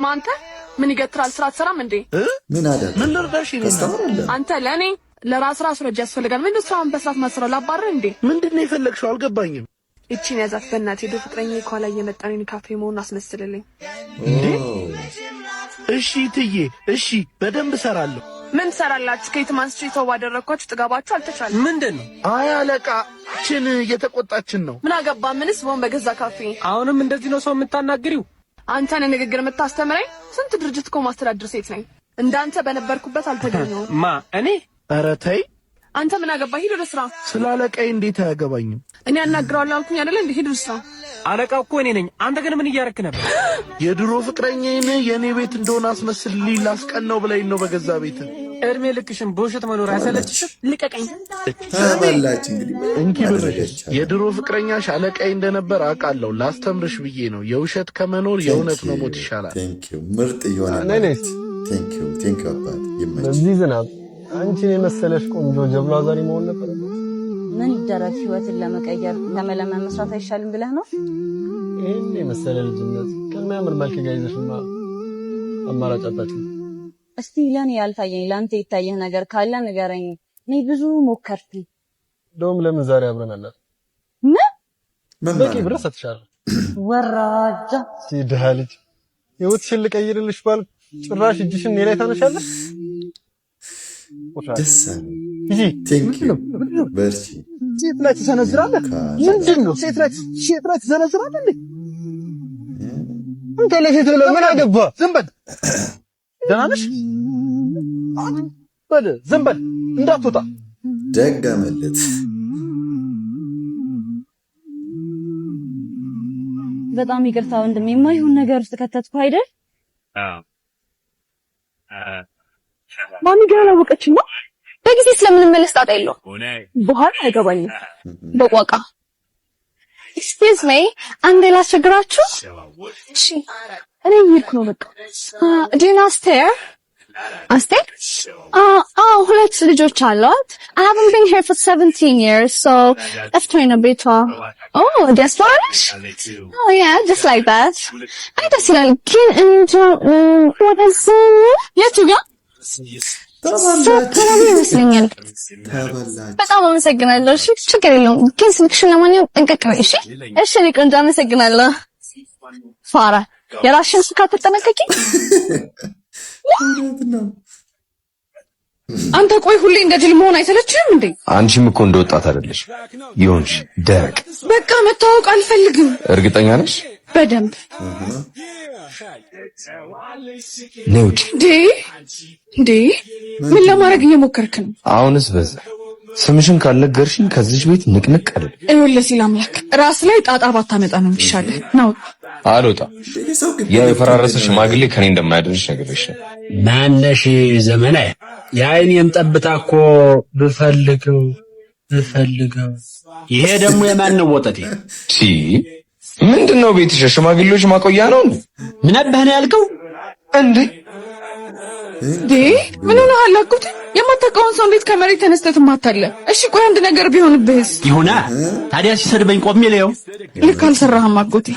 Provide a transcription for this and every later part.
ማንተ ምን ይገትራል? ስራ አትሰራም እንዴ? ምን አደረክ? ምን ልርዳሽ? አንተ ለኔ ለራስ ረጅ ያስፈልጋል። ምን ስራውን በስራት ማሰራው ላባረ እንዴ? ምንድነው የፈለግሽው? አልገባኝም። እቺን ያዛት በእናትህ ሄዶ ፍቅረኛ ይኳላ እየመጣን ካፌ መሆን አስመስልልኝ እንዴ? እሺ ትዬ፣ እሺ በደንብ ሰራለሁ። ምን ሰራላችሁ? ከየትም አንስቼ ተው ባደረኳችሁ ጥጋባችሁ አልተቻለም። ምንድነው? አይ አለቃችን እየተቆጣችን ነው። ምን አገባ? ምንስ ወን በገዛ ካፌ። አሁንም እንደዚህ ነው ሰው የምታናግሪው? አንተን ንግግር የምታስተምረኝ? ስንት ድርጅት እኮ ማስተዳድር ሴት ነኝ። እንዳንተ በነበርኩበት አልተገኘሁም። እኔ? ኧረ ተይ። አንተ ምን አገባ? ሂድ ወደ ስራ። ስለ አለቃዬ እንዴት አያገባኝም? እኔ አናግረዋለሁ አልኩኝ አይደል? እንዴ ሂድ ወደ ስራ። አለቃው እኮ እኔ ነኝ። አንተ ግን ምን እያረክ ነበር? የድሮ ፍቅረኛዬን የኔ ቤት እንደሆነ አስመስልልኝ ላስቀናው ብላኝ ነው በገዛ ቤት። እድሜ ልክሽን በውሸት መኖር አይሰለችሽም? ልቀቀኝ። ታባላች እንግዲህ እንኪ ብርሽ የድሮ ፍቅረኛሽ አለቃዬ እንደነበር አውቃለሁ። ላስተምርሽ ብዬ ነው። የውሸት ከመኖር የእውነት መሞት ይሻላል። ቴንኪው ምርጥ ይሆናል። ቴንኪው አባት ይመች። በዚህ ዝናብ አንቺን የመሰለሽ ቆንጆ ጀብላ ዛሬ መሆን ነበር። ምን ይደረግ? ህይወትን ለመቀየር ለመለመን መስራት አይሻልም ብለህ ነው? ይሄን የመሰለ ልጅነት ከሚያምር መልክ ጋር ይዘሽማ አማራጭ አጣች። እስቲ ለኔ ያልታየኝ ላንተ የታየህ ነገር ካለ ንገረኝ። እኔ ብዙ ሞከርኩኝ። ደውም ለምን ዛሬ አብረን አላት? ምን በቂ ብር ሰጥሻለሁ። ወራጃ ሲድሃ ልጅ ህይወትሽን ልቀይርልሽ ባል ጭራሽ እጅሽን እኔ ላይ ታነሻለሽ። ደስ ይሄ ቴንኪው በርቺ። ሴት ላይ ተሰነዝራለህ? ምንድነው? ሴት ላይ ተሰነዝራለህ እንዴ? አንተ ለሴት ብለህ ምን አገባ? ዝም በል። ደህና ነሽ? በል ዝም በል እንዳትወጣ። ደገመለት። በጣም ይቅርታ ወንድሜ፣ የማይሆን ነገር ውስጥ ከተትኩ አይደል? ማሚ ግን አላወቀችም ነው። በጊዜ ስለምንመለስ ጣጣ የለው። በኋላ አይገባኝም። በቋቃ ኤክስኪውዝ ሚ አንዴ ላስቸግራችሁ። እሺ እኔ እየሄድኩ ነው። በቃ ዲና ስቴር አስቴር ሁለት ልጆች አሏት። I haven't been here for 17 years, so ጠፍቶኝ ነው ቤቷ። diaspora ነሽ? Yeah, just like that. አይ ደስ ይላል ግን ወደዚህ የቱ ጋር ይመስለኛል። በጣም አመሰግናለሁ። እሺ ችግር የለውም ግን ስልክሽን ለማንኛውም ጠንቀቅ በይ። እሺ እሺ እኔ ቆንጆ አመሰግናለሁ። ፋራ የራስሽን ስልክ አትጠነቀቂ። አንተ ቆይ ሁሌ እንደ ጅል መሆን አይሰለችም እንዴ? አንቺም እኮ እንደወጣት አይደለሽ ይሆንሽ ደረቅ። በቃ መታወቅ አልፈልግም። እርግጠኛ ነሽ? በደንብ ነውጭ እንዴ ምን ለማድረግ እየሞከርክ ነው? አሁንስ በዛ። ስምሽን ካልነገርሽኝ ከዚህ ቤት ንቅንቅ አይደል። ይኸውልህ ሲል አምላክ ራስ ላይ ጣጣ ባታመጣ ነው የሚሻልህ። ነው አልወጣም። ያ የፈራረሰ ሽማግሌ ከኔ እንደማያድንሽ ነገርሽ ነው። ማነሽ ዘመና የአይኔን ጠብታ እኮ ብፈልገው ይሄ ደግሞ የማን ነው ወጠቴ? ምንድነው ቤትሽ ሽማግሌዎች ማቆያ ነው እንዴ? ምን አባህ ነው ያልከው እንዴ? ምን ሆነሃል? አጎቴ የማታውቀውን ሰው እንዴት ከመሬት ተነስተህ ትማታለህ? እሺ ቆይ አንድ ነገር ቢሆንብህስ? ይሁና ታዲያ ሲሰድበኝ ቆሜ ለየው። ልክ አልሰራህም አጎቴ።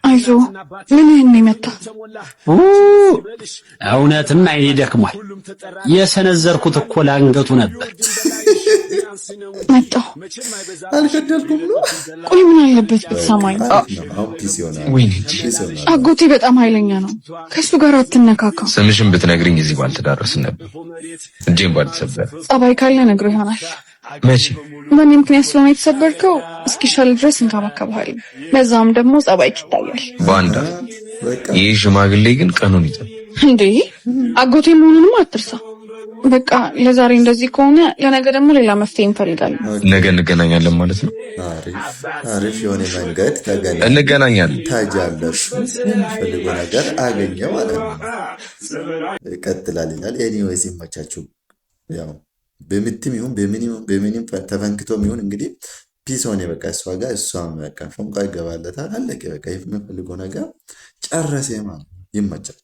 አይዞ ምን ይሄን ይመታ? እውነትም አይኔ ደክሟል። የሰነዘርኩት እኮ ላንገቱ ነበር። መጣሁ አልገደልኩም ነው። ቆይ ምን አለበት ብትሰማኝ? አጎቴ በጣም ኃይለኛ ነው። ከሱ ጋር አትነካካ። ስምሽን ብትነግሪኝ እዚህ ባልተዳረስን ነበር። እጄን ባልተሰበር። ጸባይ ካለ ነግሮ ይሆናል። መቼ? በእኔ ምክንያት ስለሆነ የተሰበርከው እስኪሻል ድረስ እንከባከብሃለን። በዛም ደግሞ ጸባይ ይታያል። ባንዳ ይህ ሽማግሌ ግን ቀኑን ይጠብቅ እንዴ። አጎቴ መሆኑንም አትርሳ። በቃ ለዛሬ እንደዚህ ከሆነ ለነገ ደግሞ ሌላ መፍትሄ እንፈልጋለን። ነገ እንገናኛለን ማለት ነው። አሪፍ የሆነ መንገድ እንገናኛለን። ታጃለሽ ፈልጎ ነገር አገኘ ማለት ነው። ይቀጥላል ይላል። ኤኒዌይስ ይመቻችሁ። ያው በምትም ይሁን በምንም ተፈንክቶም ይሁን እንግዲህ ፒስ ሆነ በቃ እሷ ጋር እሷም በቃ ፎንቃ ይገባለታል። አለቀ በቃ የምፈልገው ነገር ጨረሰ ማለት ይመቻል።